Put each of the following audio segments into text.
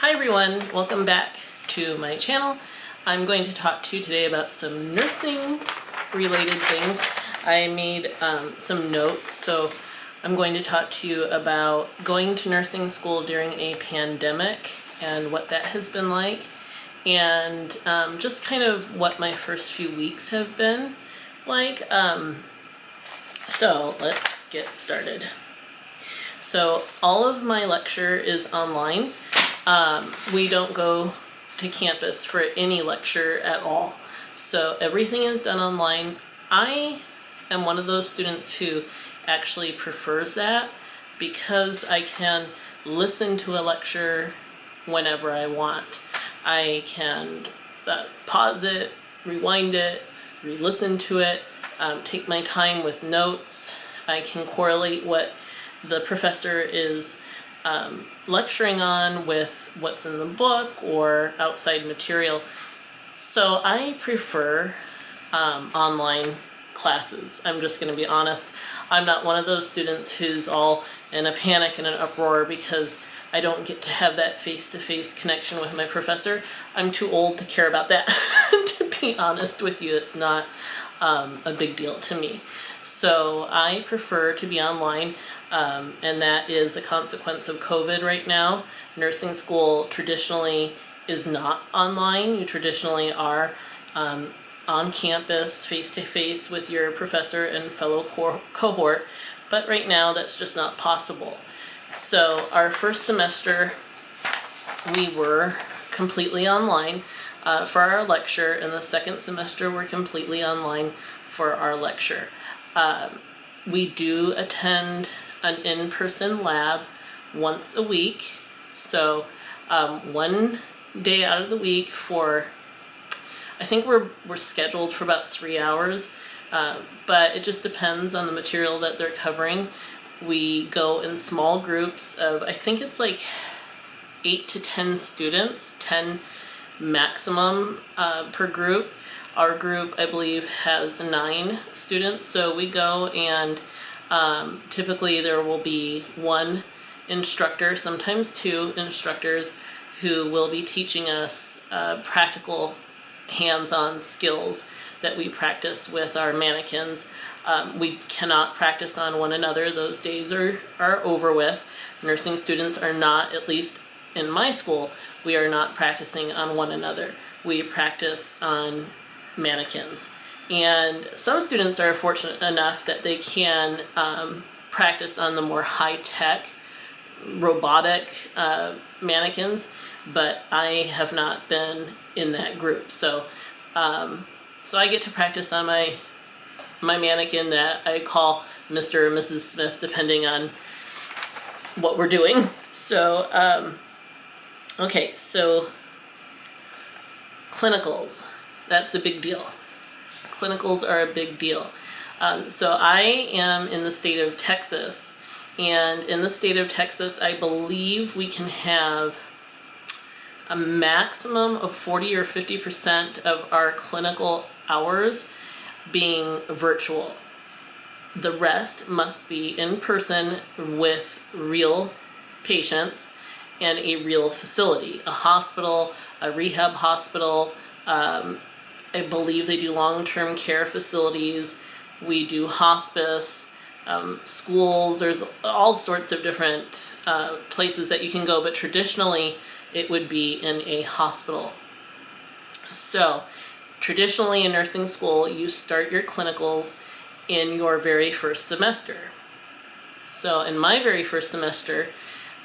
Hi everyone, welcome back to my channel. I'm going to talk to you today about some nursing related things. I made some notes, so I'm going to talk to you about going to nursing school during a pandemic and what that has been like, and just kind of what my first few weeks have been like. So let's get started. So all of my lecture is online. We don't go to campus for any lecture at all. So everything is done online. I am one of those students who actually prefers that because I can listen to a lecture whenever I want. I can pause it, rewind it, re-listen to it, take my time with notes. I can correlate what the professor is lecturing on with what's in the book or outside material. So I prefer online classes. I'm just going to be honest. I'm not one of those students who's all in a panic and an uproar because I don't get to have that face-to-face connection with my professor. I'm too old to care about that. To be honest with you, it's not a big deal to me. So I prefer to be online, and that is a consequence of COVID right now. Nursing school traditionally is not online. You traditionally are on campus, face-to-face with your professor and fellow cohort, but right now that's just not possible. So our first semester we were completely online for our lecture, and the second semester we're completely online for our lecture. We do attend an in-person lab once a week, so one day out of the week for, I think we're scheduled for about 3 hours, but it just depends on the material that they're covering. We go in small groups of, I think it's like 8 to 10 students, 10 maximum per group. Our group, I believe, has 9 students, so we go and typically there will be one instructor, sometimes 2 instructors, who will be teaching us practical hands-on skills that we practice with our mannequins. We cannot practice on one another. Those days are over with. Nursing students are not, at least in my school, we are not practicing on one another. We practice on mannequins. And some students are fortunate enough that they can practice on the more high-tech robotic mannequins, but I have not been in that group. So so I get to practice on my mannequin that I call Mr. or Mrs. Smith, depending on what we're doing. So okay, so clinicals, that's a big deal. Clinicals are a big deal. So I am in the state of Texas, and in the state of Texas, I believe we can have a maximum of 40 or 50% of our clinical hours being virtual. The rest must be in person with real patients and a real facility, a hospital, a rehab hospital. I believe they do long-term care facilities. We do hospice, schools. There's all sorts of different places that you can go, but traditionally it would be in a hospital. So traditionally in nursing school, you start your clinicals in your very first semester. So in my very first semester,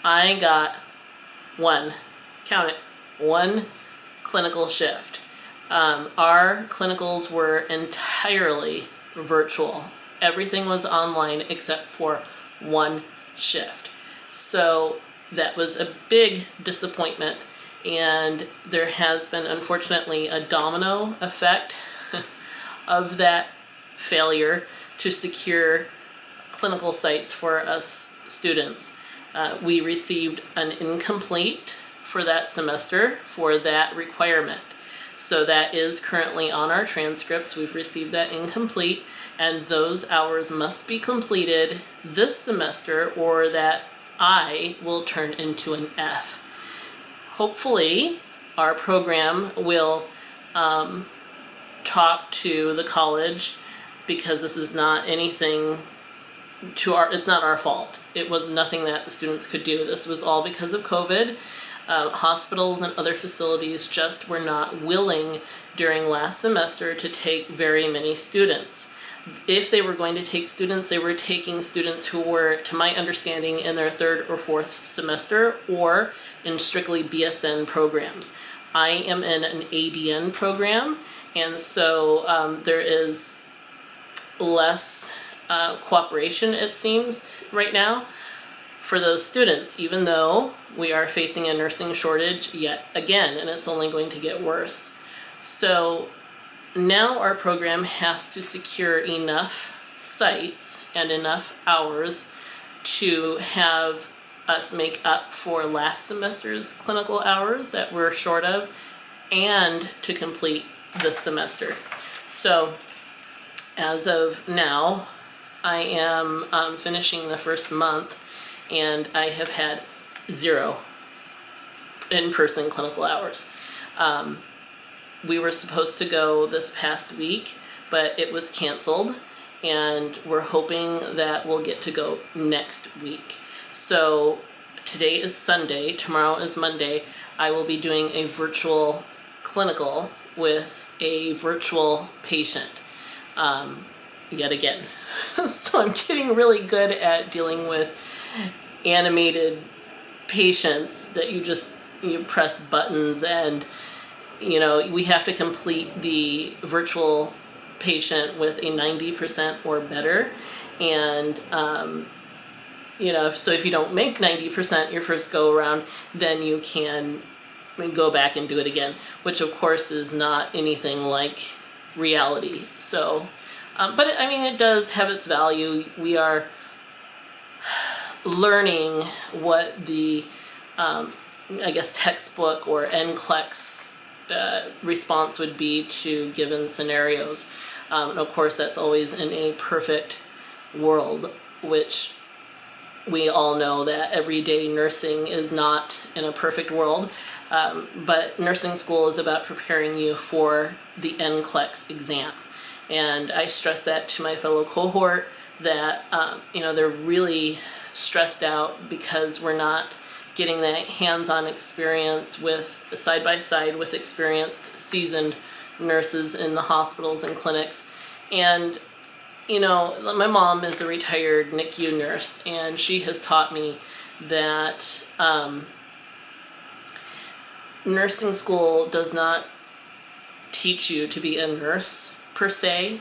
I got one clinical shift. Our clinicals were entirely virtual. Everything was online except for one shift. So that was a big disappointment, and there has been, unfortunately, a domino effect of that failure to secure clinical sites for us students. We received an incomplete for that semester for that requirement. So that is currently on our transcripts. We've received that incomplete, and those hours must be completed this semester, or that I will turn into an F. hopefully our program will talk to the college, because this is not anything it's not our fault. It was nothing that the students could do. This was all because of COVID. Hospitals and other facilities just were not willing during last semester to take very many students. If they were going to take students, they were taking students who were, to my understanding, in their 3rd or 4th semester or in strictly BSN programs. I am in an ADN program, and so there is less cooperation, it seems, right now for those students, even though we are facing a nursing shortage yet again, and it's only going to get worse. So now our program has to secure enough sites and enough hours to have us make up for last semester's clinical hours that we're short of, and to complete this semester. So as of now, I am finishing the first month, and I have had 0 in-person clinical hours. We were supposed to go this past week, but it was canceled, and we're hoping that we'll get to go next week. So today is Sunday, tomorrow is Monday. I will be doing a virtual clinical with a virtual patient yet again. So I'm getting really good at dealing with animated patients that you press buttons, and we have to complete the virtual patient with a 90% or better. And so if you don't make 90% your first go around, then you can go back and do it again, which of course is not anything like reality. So but it does have its value. We are learning what the textbook or NCLEX response would be to given scenarios. And of course, that's always in a perfect world, which we all know that everyday nursing is not in a perfect world. But nursing school is about preparing you for the NCLEX exam. And I stress that to my fellow cohort that, they're really stressed out because we're not getting that hands-on experience with side-by-side with experienced, seasoned nurses in the hospitals and clinics. And, my mom is a retired NICU nurse, and she has taught me that nursing school does not teach you to be a nurse per se.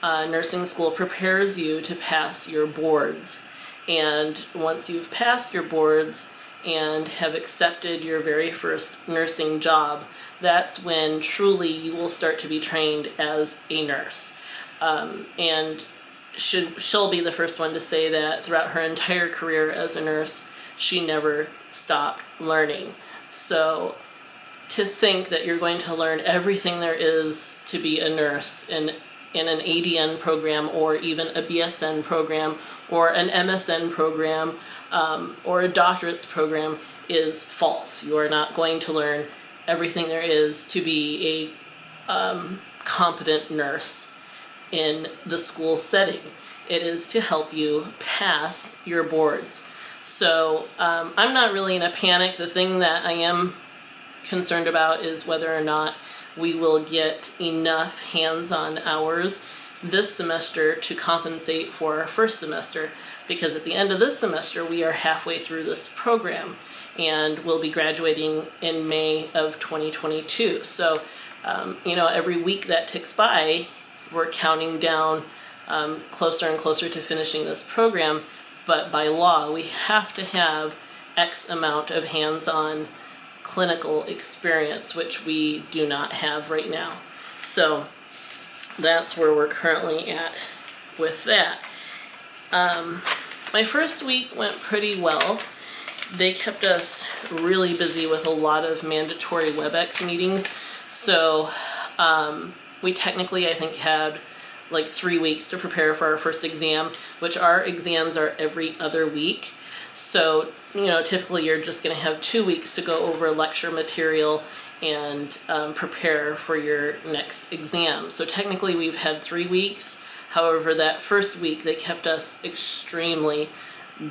Nursing school prepares you to pass your boards. And once you've passed your boards and have accepted your very first nursing job, that's when truly you will start to be trained as a nurse. And she'll be the first one to say that throughout her entire career as a nurse, she never stopped learning. So to think that you're going to learn everything there is to be a nurse in an ADN program, or even a BSN program, or an MSN program, or a doctorate's program is false. You are not going to learn everything there is to be a competent nurse in the school setting. It is to help you pass your boards. So I'm not really in a panic. The thing that I am concerned about is whether or not we will get enough hands-on hours this semester to compensate for our first semester, because at the end of this semester we are halfway through this program and we'll be graduating in May of 2022. So every week that ticks by, we're counting down closer and closer to finishing this program, but by law we have to have X amount of hands-on clinical experience, which we do not have right now. So that's where we're currently at with that. My first week went pretty well. They kept us really busy with a lot of mandatory WebEx meetings. So we technically, I think, had like 3 weeks to prepare for our first exam, which our exams are every other week. So, typically you're just going to have 2 weeks to go over lecture material and prepare for your next exam. So technically we've had 3 weeks. However, that first week they kept us extremely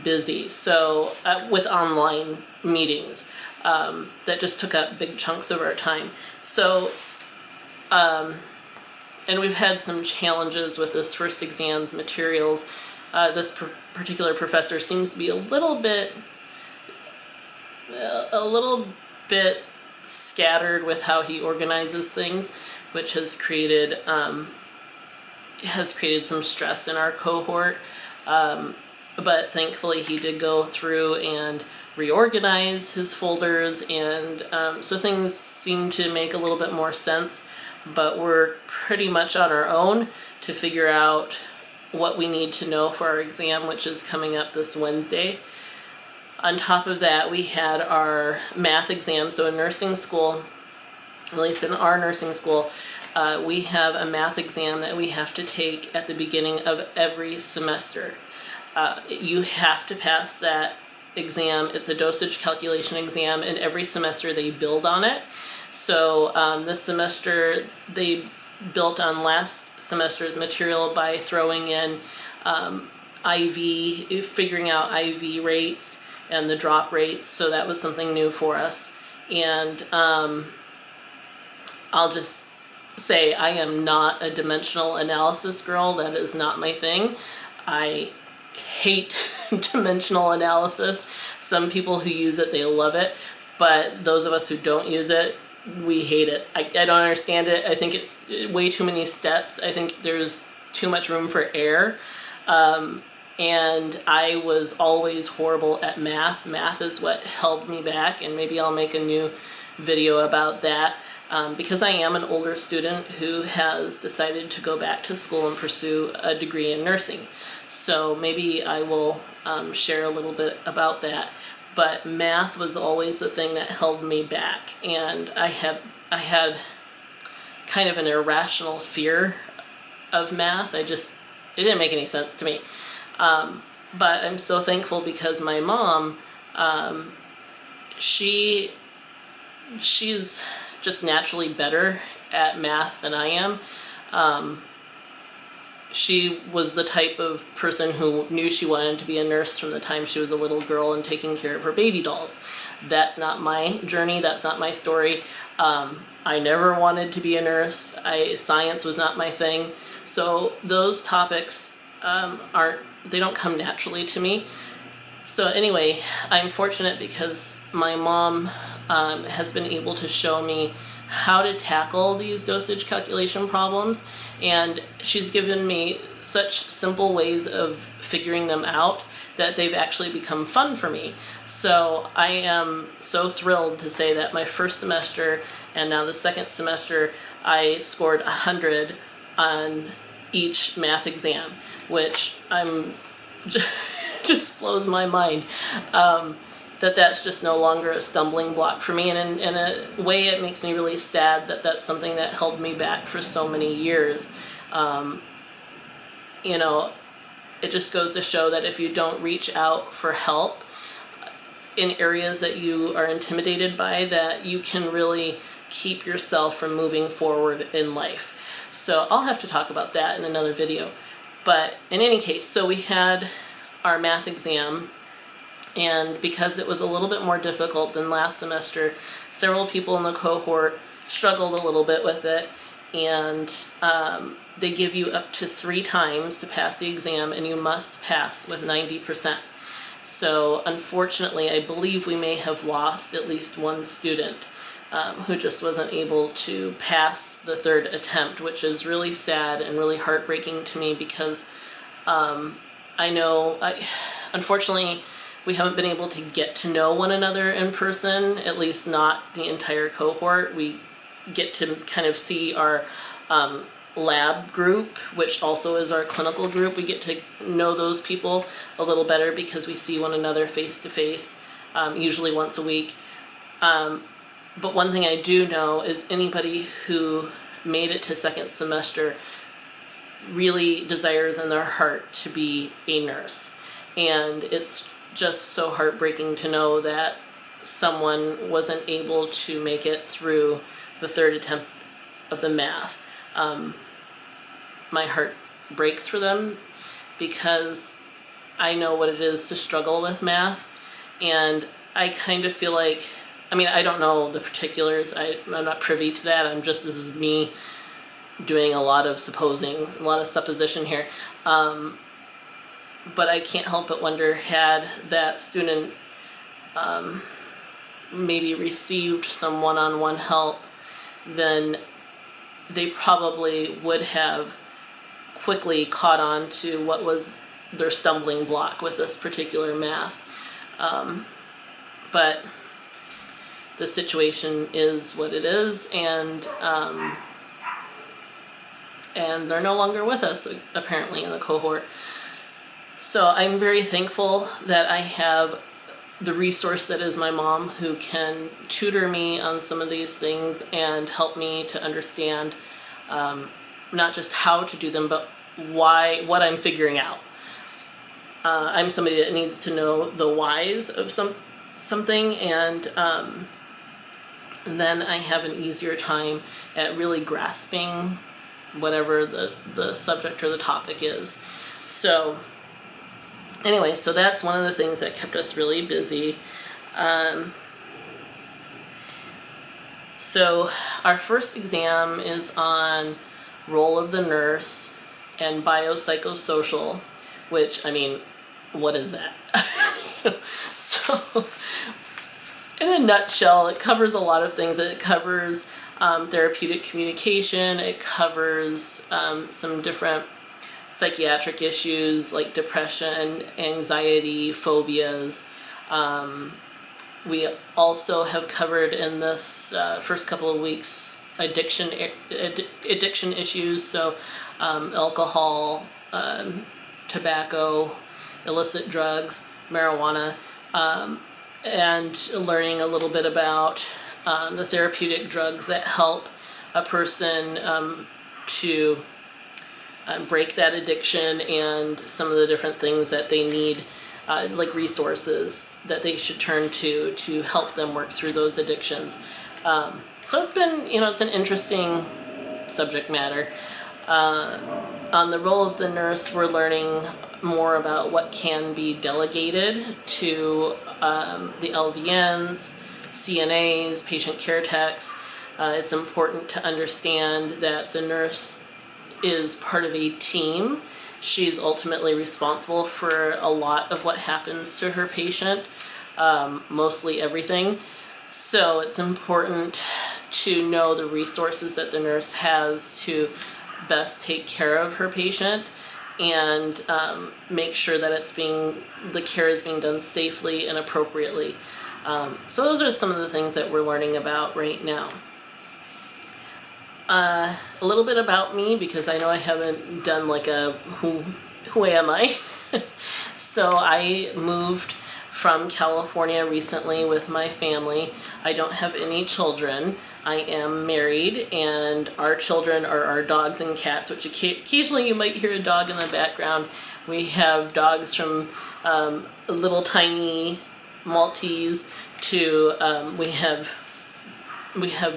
busy. So with online meetings, that just took up big chunks of our time. So, and we've had some challenges with this first exam's materials. This particular professor seems to be a little bit scattered with how he organizes things, which has created some stress in our cohort. But thankfully he did go through and reorganize his folders, and so things seem to make a little bit more sense, but we're pretty much on our own to figure out what we need to know for our exam, which is coming up this Wednesday. On top of that, we had our math exam. So in nursing school, at least in our nursing school, we have a math exam that we have to take at the beginning of every semester. You have to pass that exam. It's a dosage calculation exam, and every semester they build on it. So this semester they built on last semester's material by throwing in figuring out IV rates and the drop rates. So that was something new for us. And I'll just say I am not a dimensional analysis girl. That is not my thing. I hate dimensional analysis. Some people who use it, they love it. But those of us who don't use it, we hate it. I don't understand it. I think it's way too many steps. I think there's too much room for error. And I was always horrible at math. Math is what held me back, and maybe I'll make a new video about that. Because I am an older student who has decided to go back to school and pursue a degree in nursing. So maybe I will share a little bit about that. But math was always the thing that held me back, and I had kind of an irrational fear of math. it didn't make any sense to me. But I'm so thankful because my mom, she's just naturally better at math than I am. She was the type of person who knew she wanted to be a nurse from the time she was a little girl and taking care of her baby dolls. That's not my journey. That's not my story. I never wanted to be a nurse. Science was not my thing. So those topics they don't come naturally to me. So anyway, I'm fortunate because my mom has been able to show me how to tackle these dosage calculation problems, and she's given me such simple ways of figuring them out that they've actually become fun for me. So I am so thrilled to say that my first semester and now the second semester I scored 100 on each math exam, which just blows my mind. That's just no longer a stumbling block for me, and in a way it makes me really sad that that's something that held me back for so many years. It just goes to show that if you don't reach out for help in areas that you are intimidated by, that you can really keep yourself from moving forward in life. So I'll have to talk about that in another video. But in any case, so we had our math exam, and because it was a little bit more difficult than last semester, several people in the cohort struggled a little bit with it, and they give you up to 3 times to pass the exam, and you must pass with 90%. So unfortunately, I believe we may have lost at least one student who just wasn't able to pass the 3rd attempt, which is really sad and really heartbreaking to me because unfortunately, we haven't been able to get to know one another in person, at least not the entire cohort. We get to kind of see our lab group, which also is our clinical group. We get to know those people a little better because we see one another face to face, usually once a week. But one thing I do know is anybody who made it to 2nd semester really desires in their heart to be a nurse. And it's just so heartbreaking to know that someone wasn't able to make it through the third attempt of the math. My heart breaks for them because I know what it is to struggle with math, and I kind of feel like, I mean, I don't know the particulars, I'm not privy to that, this is me doing a lot of supposing, a lot of supposition here, but I can't help but wonder, had that student maybe received some one-on-one help, then they probably would have quickly caught on to what was their stumbling block with this particular math. But the situation is what it is, and they're no longer with us, apparently, in the cohort. So I'm very thankful that I have the resource that is my mom, who can tutor me on some of these things and help me to understand not just how to do them, but what I'm figuring out. I'm somebody that needs to know the whys of something, and then I have an easier time at really grasping whatever the subject or the topic is. So anyway, so that's one of the things that kept us really busy. So our first exam is on role of the nurse and biopsychosocial, which, I mean, what is that? So in a nutshell, it covers a lot of things. It covers therapeutic communication. It covers some different psychiatric issues like depression, anxiety, phobias. We also have covered in this first couple of weeks addiction issues, so alcohol, tobacco, illicit drugs, marijuana, and learning a little bit about the therapeutic drugs that help a person to break that addiction, and some of the different things that they need, like resources that they should turn to help them work through those addictions. So it's been, it's an interesting subject matter. On the role of the nurse, we're learning more about what can be delegated to the LVNs, CNAs, patient care techs. It's important to understand that the nurse is part of a team. She's ultimately responsible for a lot of what happens to her patient, mostly everything. So it's important to know the resources that the nurse has to best take care of her patient, and make sure that the care is being done safely and appropriately. So those are some of the things that we're learning about right now. A little bit about me, because I know I haven't done like a who am I? So I moved from California recently with my family. I don't have any children. I am married, and our children are our dogs and cats, which occasionally you might hear a dog in the background. We have dogs from little tiny Maltese to we have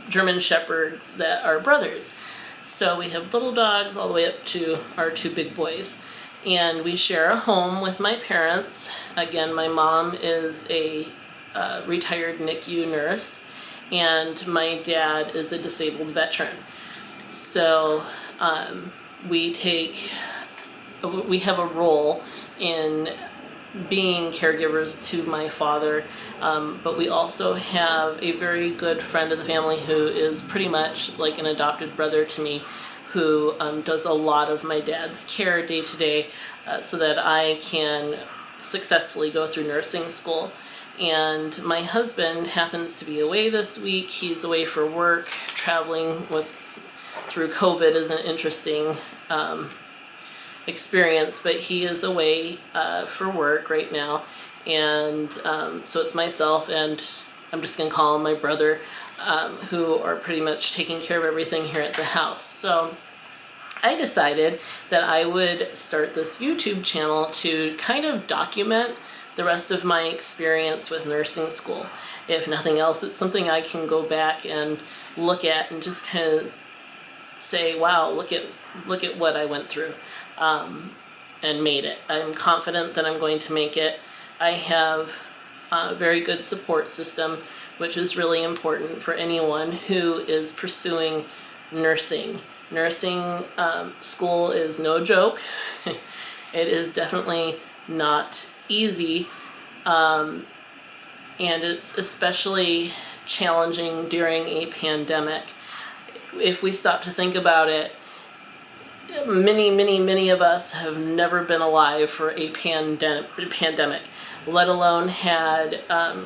German Shepherds that are brothers. So we have little dogs all the way up to our two big boys. And we share a home with my parents. Again, my mom is a retired NICU nurse, and my dad is a disabled veteran. So we have a role in being caregivers to my father, but we also have a very good friend of the family who is pretty much like an adopted brother to me, who does a lot of my dad's care day to day, so that I can successfully go through nursing school. And my husband happens to be away this week. He's away for work. Traveling through COVID is an interesting experience, but he is away for work right now, and so it's myself and I'm just gonna call him my brother, who are pretty much taking care of everything here at the house. So I decided that I would start this YouTube channel to kind of document the rest of my experience with nursing school. If nothing else, it's something I can go back and look at and just kind of say, wow, look at what I went through, and made it. I'm confident that I'm going to make it. I have a very good support system, which is really important for anyone who is pursuing nursing. Nursing school is no joke. It is definitely not easy, and it's especially challenging during a pandemic. If we stop to think about it, many of us have never been alive for a pandemic, let alone had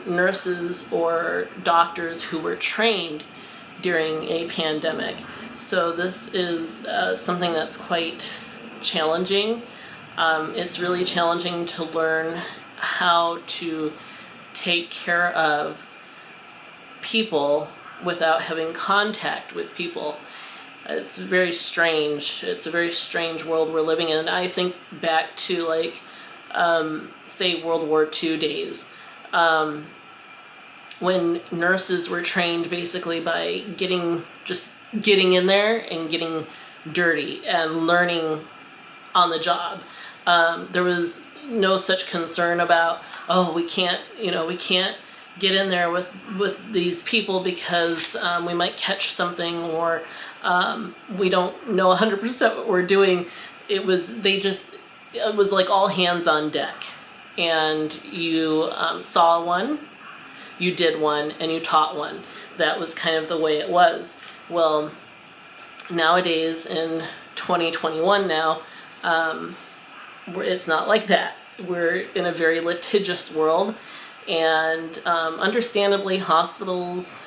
nurses or doctors who were trained during a pandemic. So this is something that's quite challenging. It's really challenging to learn how to take care of people without having contact with people. It's very strange. It's a very strange world we're living in. And I think back to, like, say World War II days, when nurses were trained basically by getting in there and getting dirty and learning on the job. There was no such concern about, oh, we can't get in there with these people because we might catch something, or we don't know 100% what we're doing. It was like all hands on deck, and you saw one, you did one, and you taught one. That was kind of the way it was. Well, nowadays in 2021 now, it's not like that. We're in a very litigious world, and understandably, hospitals,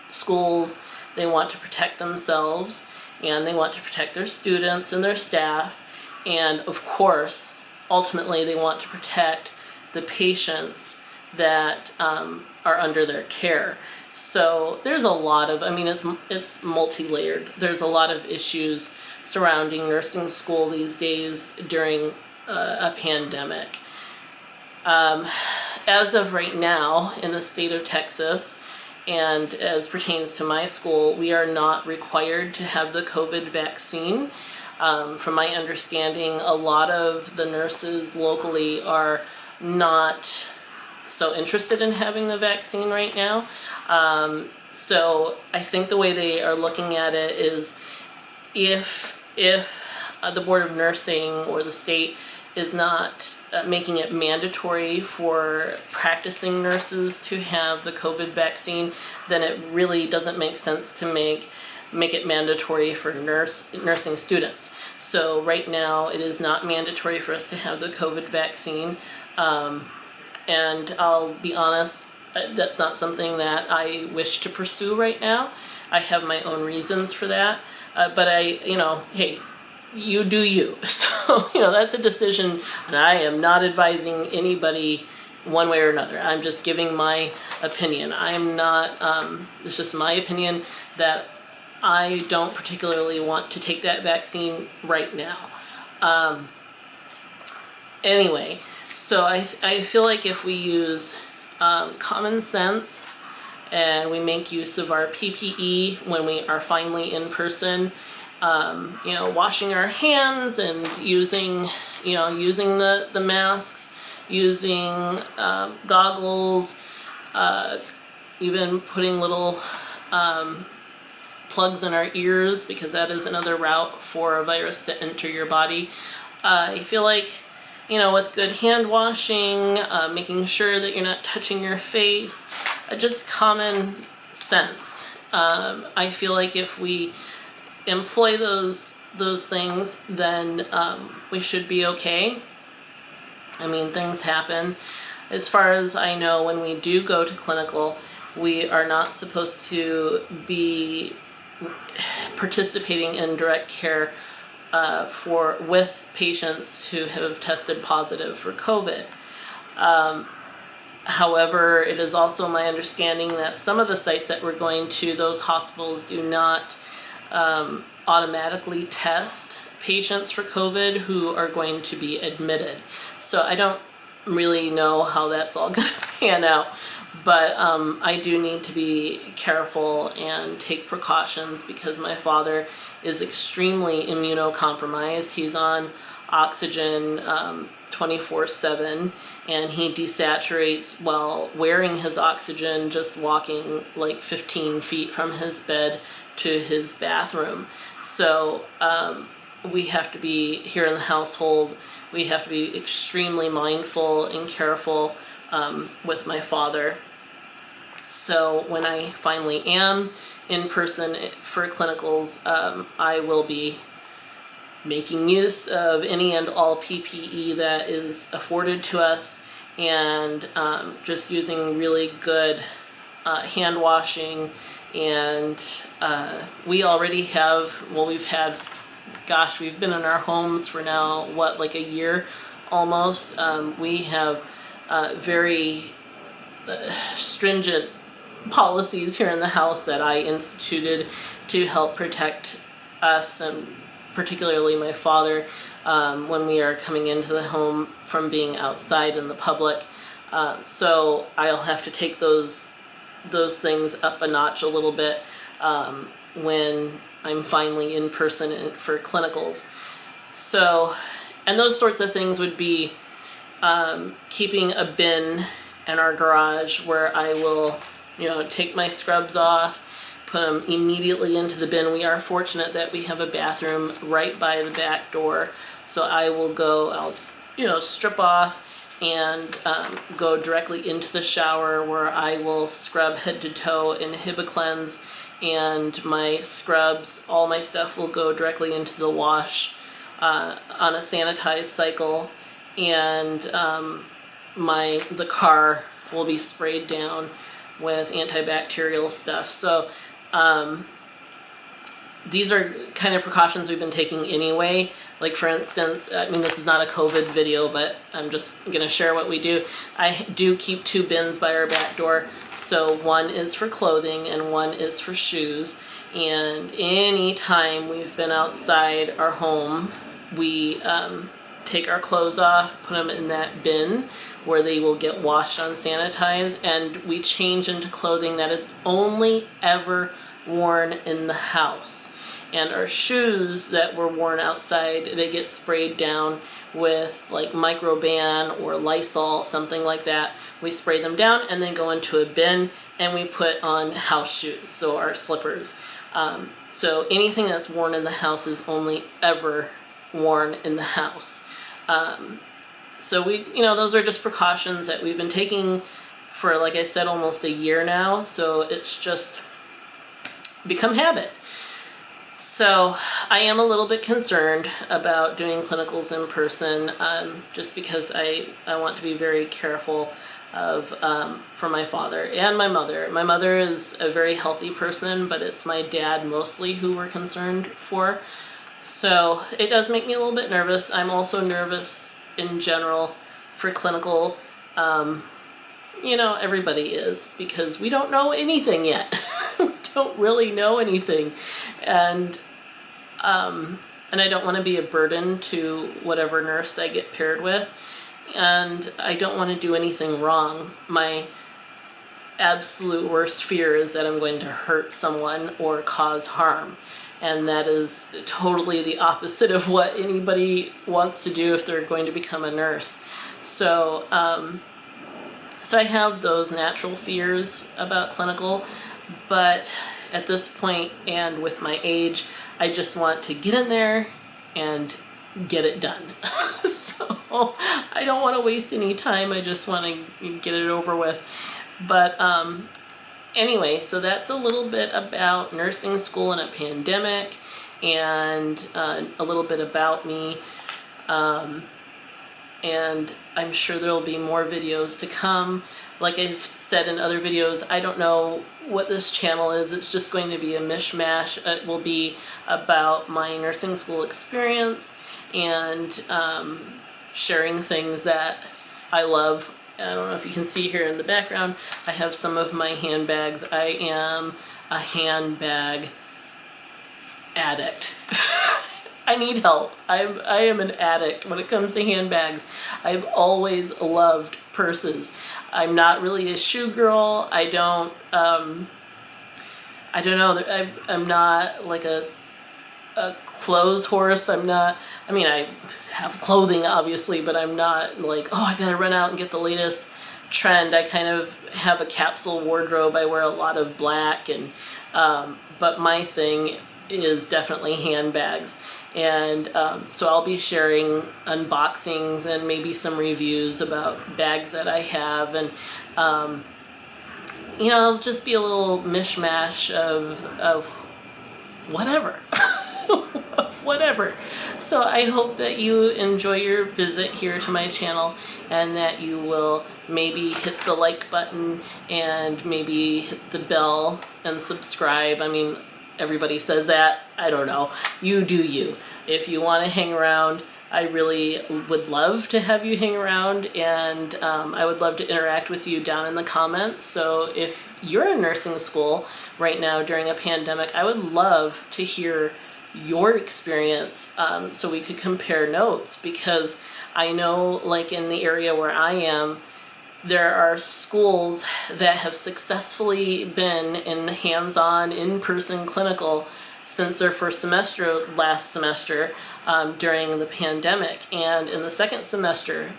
schools, they want to protect themselves, and they want to protect their students and their staff, and of course, ultimately, they want to protect the patients that are under their care. So there's a lot of, it's multi-layered. There's a lot of issues surrounding nursing school these days during a pandemic. As of right now, in the state of Texas, and as pertains to my school, we are not required to have the COVID vaccine. From my understanding, a lot of the nurses locally are not so interested in having the vaccine right now. So I think the way they are looking at it is if the Board of Nursing or the state is not making it mandatory for practicing nurses to have the COVID vaccine, then it really doesn't make sense to make it mandatory for nursing students. So right now it is not mandatory for us to have the COVID vaccine. And I'll be honest, that's not something that I wish to pursue right now. I have my own reasons for that. But hey, you do you. So, that's a decision, and I am not advising anybody one way or another. I'm just giving my opinion. I'm not, it's just my opinion that I don't particularly want to take that vaccine right now. Anyway, so I feel like if we use common sense and we make use of our PPE when we are finally in person, washing our hands and using the masks, using goggles, even putting little plugs in our ears, because that is another route for a virus to enter your body. I feel like, with good hand washing, making sure that you're not touching your face, just common sense. I feel like if we employ those things, then we should be okay. Things happen. As far as I know, when we do go to clinical, we are not supposed to be participating in direct care with patients who have tested positive for COVID. However, it is also my understanding that some of the sites that we're going to, those hospitals do not automatically test patients for COVID who are going to be admitted. So I don't really know how that's all going to pan out. But I do need to be careful and take precautions because my father is extremely immunocompromised. He's on oxygen 24/7, and he desaturates while wearing his oxygen, just walking like 15 feet from his bed to his bathroom. So we have to be, here in the household, we have to be extremely mindful and careful with my father. So when I finally am in person for clinicals, I will be making use of any and all PPE that is afforded to us, and just using really good hand washing. And we already have, well, we've been in our homes for now, like a year almost. We have very stringent policies here in the house that I instituted to help protect us, and particularly my father, when we are coming into the home from being outside in the public. So I'll have to take those things up a notch a little bit when I'm finally in person for clinicals. So, and those sorts of things would be keeping a bin in our garage where I will, take my scrubs off, put them immediately into the bin. We are fortunate that we have a bathroom right by the back door, so I will I'll strip off and go directly into the shower, where I will scrub head to toe in Hibiclens, and my scrubs, all my stuff will go directly into the wash on a sanitized cycle, and the car will be sprayed down with antibacterial stuff. So these are kind of precautions we've been taking anyway. Like, for instance, this is not a COVID video, but I'm just going to share what we do. I do keep 2 bins by our back door. So one is for clothing and one is for shoes. And any time we've been outside our home, we take our clothes off, put them in that bin where they will get washed and sanitized, and we change into clothing that is only ever worn in the house. And our shoes that were worn outside, they get sprayed down with like Microban or Lysol, something like that. We spray them down and then go into a bin, and we put on house shoes, so our slippers. So anything that's worn in the house is only ever worn in the house. So we, those are just precautions that we've been taking for, like I said, almost a year now. So it's just become habit. So I am a little bit concerned about doing clinicals in person, just because I want to be very careful for my father and my mother. My mother is a very healthy person, but it's my dad mostly who we're concerned for. So it does make me a little bit nervous. I'm also nervous in general for clinical. Everybody is, because we don't know anything yet. We don't really know anything. And I don't want to be a burden to whatever nurse I get paired with. And I don't want to do anything wrong. My absolute worst fear is that I'm going to hurt someone or cause harm. And that is totally the opposite of what anybody wants to do if they're going to become a nurse. So, so I have those natural fears about clinical, but at this point, and with my age, I just want to get in there and get it done. So I don't want to waste any time. I just want to get it over with. But anyway, so that's a little bit about nursing school in a pandemic, and a little bit about me. And I'm sure there'll be more videos to come. Like I've said in other videos, I don't know what this channel is. It's just going to be a mishmash. It will be about my nursing school experience and sharing things that I love. I don't know if you can see here in the background, I have some of my handbags. I am a handbag addict. I need help. I am an addict when it comes to handbags. I've always loved purses. I'm not really a shoe girl. I don't know. I'm not like a clothes horse. I'm not, I mean, I have clothing obviously, but I'm not like, oh, I gotta run out and get the latest trend. I kind of have a capsule wardrobe. I wear a lot of black, and but my thing is definitely handbags. And so I'll be sharing unboxings and maybe some reviews about bags that I have, and you know, it'll just be a little mishmash of whatever. Whatever. So I hope that you enjoy your visit here to my channel, and that you will maybe hit the like button and maybe hit the bell and subscribe. I mean, everybody says that. I don't know. You do you. If you want to hang around, I really would love to have you hang around, and I would love to interact with you down in the comments. So if you're in nursing school right now during a pandemic, I would love to hear your experience, so we could compare notes, because I know, like in the area where I am, there are schools that have successfully been in hands-on, in-person clinical since their first semester last semester during the pandemic, and in the second semester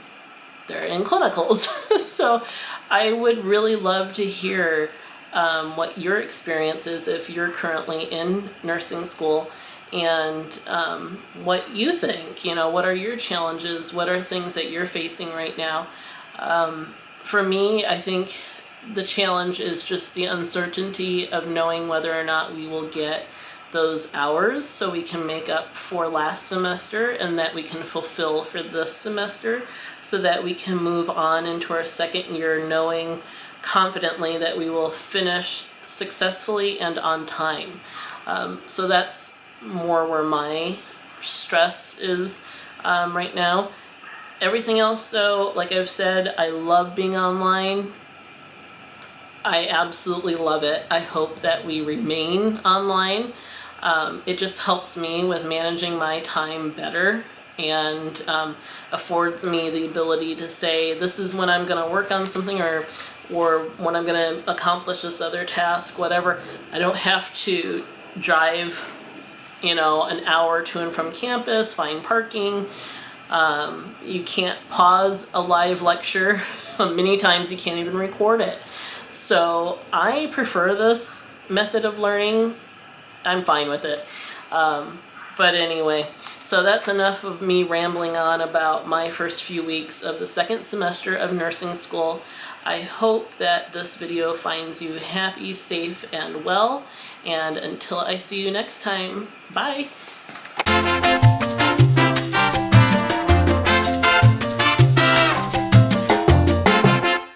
they're in clinicals. So I would really love to hear what your experience is if you're currently in nursing school, and what you think. You know, what are your challenges? What are things that you're facing right now? For me, I think the challenge is just the uncertainty of knowing whether or not we will get those hours so we can make up for last semester, and that we can fulfill for this semester, so that we can move on into our second year knowing confidently that we will finish successfully and on time. So that's more where my stress is right now. Everything else, though, like I've said, I love being online. I absolutely love it. I hope that we remain online. It just helps me with managing my time better, and affords me the ability to say, this is when I'm going to work on something, or when I'm going to accomplish this other task, whatever. I don't have to drive, you know, an hour to and from campus, find parking. You can't pause a live lecture. Many times you can't even record it. So I prefer this method of learning. I'm fine with it. But anyway, so that's enough of me rambling on about my first few weeks of the second semester of nursing school. I hope that this video finds you happy, safe, and well. And until I see you next time, bye!